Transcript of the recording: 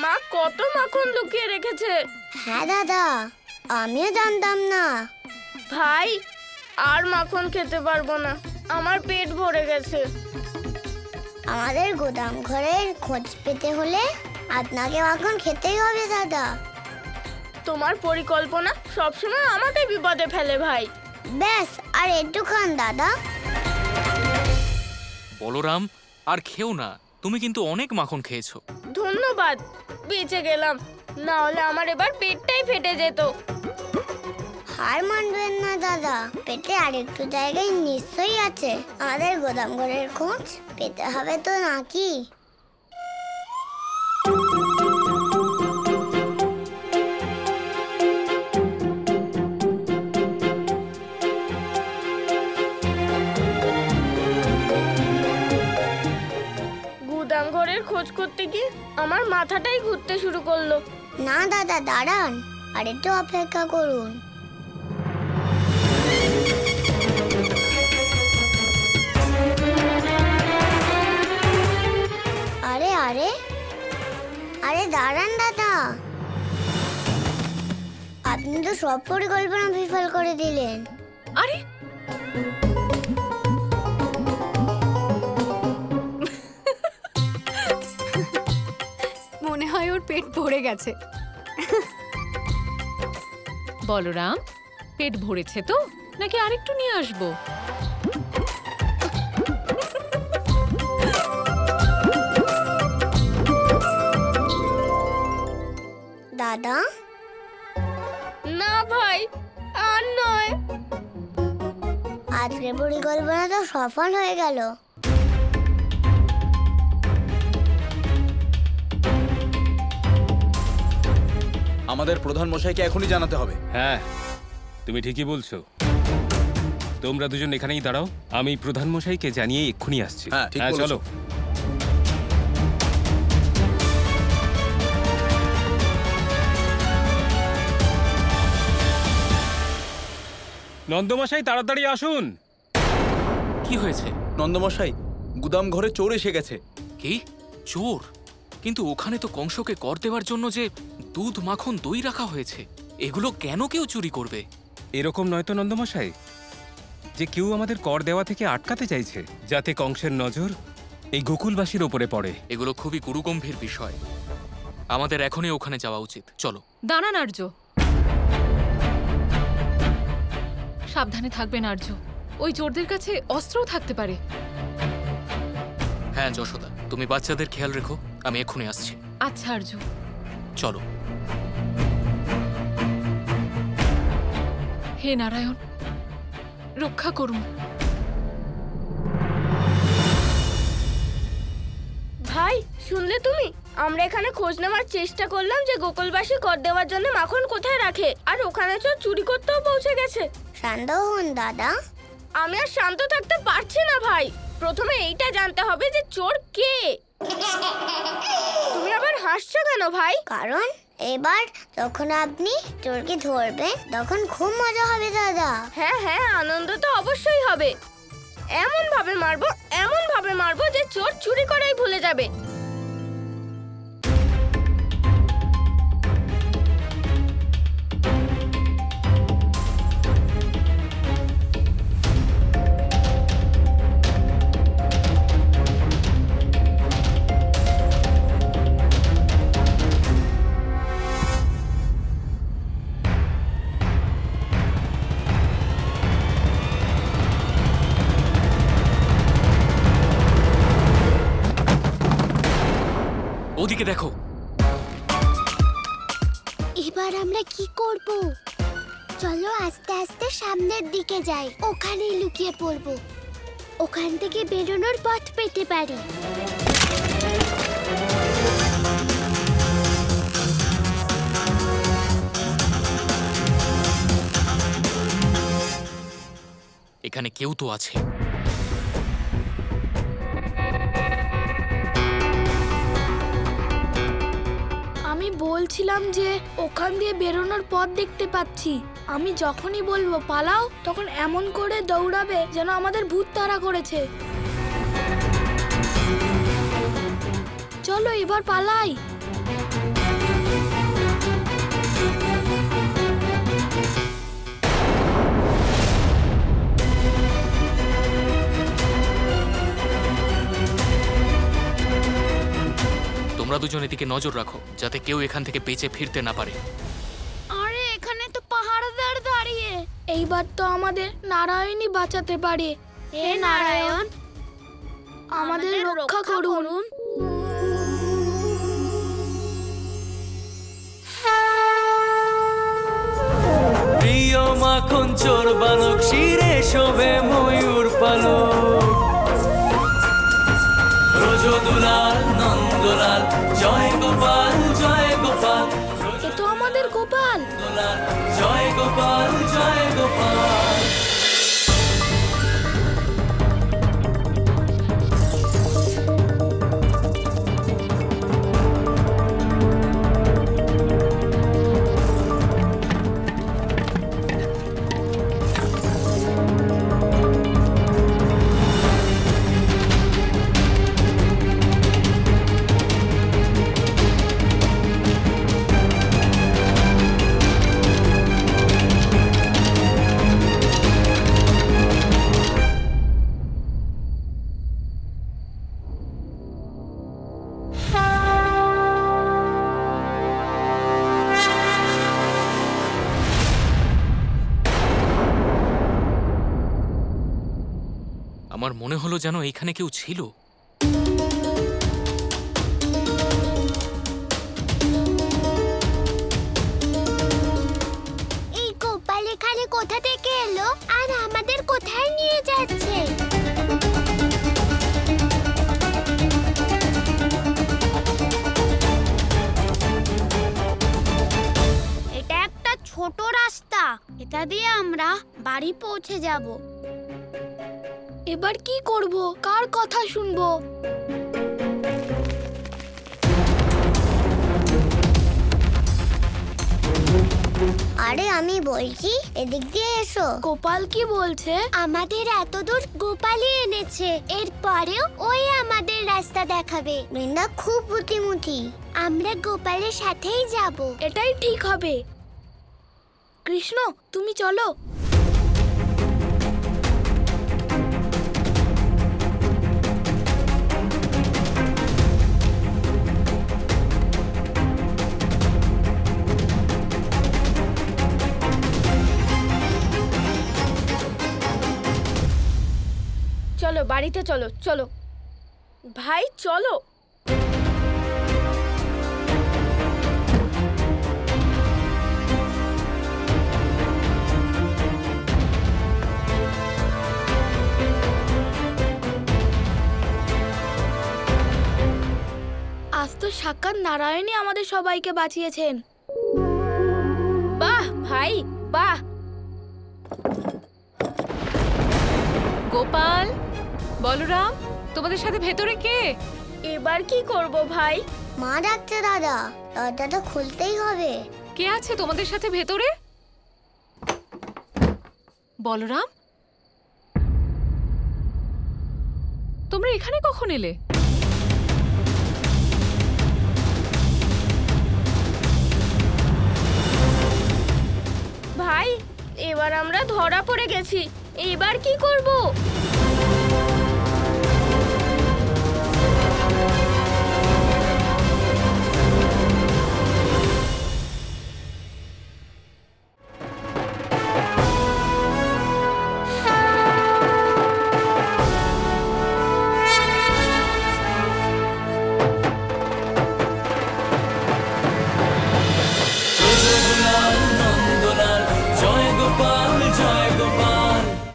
মা কত মাখন লুকিয়ে রেখেছে। হ্যাঁ দাদা, আমিও জানতাম না। ভাই আর মাখন খেতে পারবো না, আমার পেট ভরে গেছে। আমাদের গোদাম ঘরের খোঁজ পেতে হলে আপনাকে মাখন খেতেই হবে দাদা। তোমার পরিকল্পনা সবসময় আমাকে বিপদে ফেলে ভাই। ব্যাস আর একটু খান দাদা। বলরাম, আর খেও না, তুমি কিন্তু অনেক মাখন খেয়েছো। ধন্যবাদ, বেঁচে গেলাম, না হলে আমার এবার পেটটাই ফেটে যেত। হার মানবেন না দাদা, পেটে আরেকটু জায়গায় নিশ্চয়ই আছে। আমাদের গোদাম ঘরের খোঁজ পেতে হবে তো নাকি? গুদাম ঘরের খোঁজ করতে গিয়ে আমার মাথাটাই ঘুরতে শুরু করলো। না দাদা দাঁড়ান, আর একটু অপেক্ষা করুন। আরে আরে আরে দাঁড়ান দাদা, আপনি তো সব পরিকল্পনা বিফল করে দিলেন। আরে মনে হয় ওর পেট ভরে গেছে। বলরাম, পেট ভরেছে তো নাকি আরেকটু নিয়ে আসবো? দাদা না ভাই, আর নয়। আজকের পরিকল্পনা তো সফল হয়ে গেল। আমাদের প্রধান মশাইকে এখনই জানাতে হবে। হ্যাঁ, তুমি ঠিকই বলছো। তোমরা দুজন এখানেই দাঁড়াও, আমি প্রধান মশাইকে জানিয়ে এক্ষুনি আসছি। হ্যাঁ, ঠিক বলেছো। চলো। নন্দমশাই তাড়াতাড়ি আসুন। কি হয়েছে? নন্দমশাই, গুদাম ঘরে চোর এসে গেছে। কি? চোর? কিন্তু ওখানে তো কংসকে কর দেওয়ার জন্য যে দুধ, মাখন, দই রাখা হয়েছে, এগুলো কেন কেউ চুরি করবে? এরকম নয় তো নন্দমশাই, যে কেউ আমাদের কর দেওয়া থেকে আটকাতে চাইছে, যাতে কংসের নজর এই গোকুলবাসীর ওপরে পড়ে। এগুলো খুবই গুরুগম্ভীর বিষয়, আমাদের এখনই ওখানে যাওয়া উচিত। চলো। দাঁড়ান আর্য, সাবধানে থাকবেন আর্য, ওই চোরদের কাছে অস্ত্রও থাকতে পারে। হ্যাঁ যশোদা, তুমি বাচ্চাদের খেয়াল রেখো, আমি এক্ষুনি আসছি। আচ্ছা আর্য, চলো। হে নারায়ণ, রক্ষা করুন। ভাই শুনলে তুমি? আমরা এখানে খোঁজ নেওয়ার চেষ্টা করলাম যে গোকুলবাসী কর দেওয়ার জন্য মাখন কোথায় রাখে, আর ওখানে চোর চুরি করতেও পৌঁছে গেছে। শান্ত হন দাদা। আমি আর শান্ত থাকতে পারছি না ভাই, প্রথমে এইটা জানতে হবে যে চোর কে। তুমি আবার হাসছো কেন ভাই? কারণ এবার যখন আপনি চোরকে ধরবেন তখন খুব মজা হবে দাদা। হ্যাঁ হ্যাঁ, আনন্দ তো অবশ্যই হবে। এমন ভাবে মারবো যে চোর চুরি করাই ভুলে যাবে। ওদিকে দেখো। এবার আমরা কি করব? চলো আস্তে আস্তে সামনের দিকে যাই, ওখানেই লুকিয়ে পড়বো। ওখান থেকে বেরোনোর পথ পেতে পারি। এখানে কেউ তো আছে। আমি বলছিলাম যে ওখান দিয়ে বেরোনোর পথ দেখতে পাচ্ছি। আমি যখনই বলবো পালাও, তখন এমন করে দৌড়াবে যেন আমাদের ভূত তাড়া করেছে। চলো এবার পালাই। তোমরা দুজন এদিকে নজর রাখো, যাতে কেউ এখান থেকে বেঁচে ফিরতে না পারে। আরে এখানে তো পাহাড়দার দাঁড়িয়ে, এইবার তো আমাদের নারায়ণই বাঁচাতে পারে। হে নারায়ণ, আমাদের রক্ষা করুন। প্রিয় মাখন চোর বালক, শিরে শোভে ময়ূর পালক, ব্রজদুলাল নন্দলাল, জয় গোপাল জয় গোপাল, এ তো আমাদের গোপাল। নন্দলাল, জয় গোপাল জয় গোপাল। আমার মনে হলো যেন এইখানে কেউ ছিল। এই গোপাল এখানে কোথা থেকে এলো আর আমাদের কোথায় নিয়ে যাচ্ছে? এটা একটা ছোট রাস্তা, এটা দিয়ে আমরা বাড়ি পৌঁছে যাব। এবার কি করব? কার কথা শুনবো? আরে আমি বলছি, এদিক দিয়ে এসো। গোপাল কি বলছে? আমাদের এত দূর গোপালই এনেছে, এরপরেও ওই আমাদের রাস্তা দেখাবে। বৃন্দা খুব বুদ্ধিমতী, আমরা গোপালের সাথেই যাব। এটাই ঠিক হবে। কৃষ্ণ, তুমি চলো। চলো বাড়িতে চলো, চলো ভাই চলো। আজ তো সাক্ষাৎ নারায়ণই আমাদের সবাইকে বাঁচিয়েছেন। বাহ ভাই বাহ। গোপাল, বলরাম, তোমাদের সাথে ভেতরে কে? এবার কি করব ভাই? মা ডাকছে দাদা, দরজাটা খুলতেই হবে। কে আছে তোমাদের সাথে ভেতরে? বলরাম, তোমরা এখানে কখন এলে? ভাই এবার আমরা ধরা পড়ে গেছি, এবার কি করব?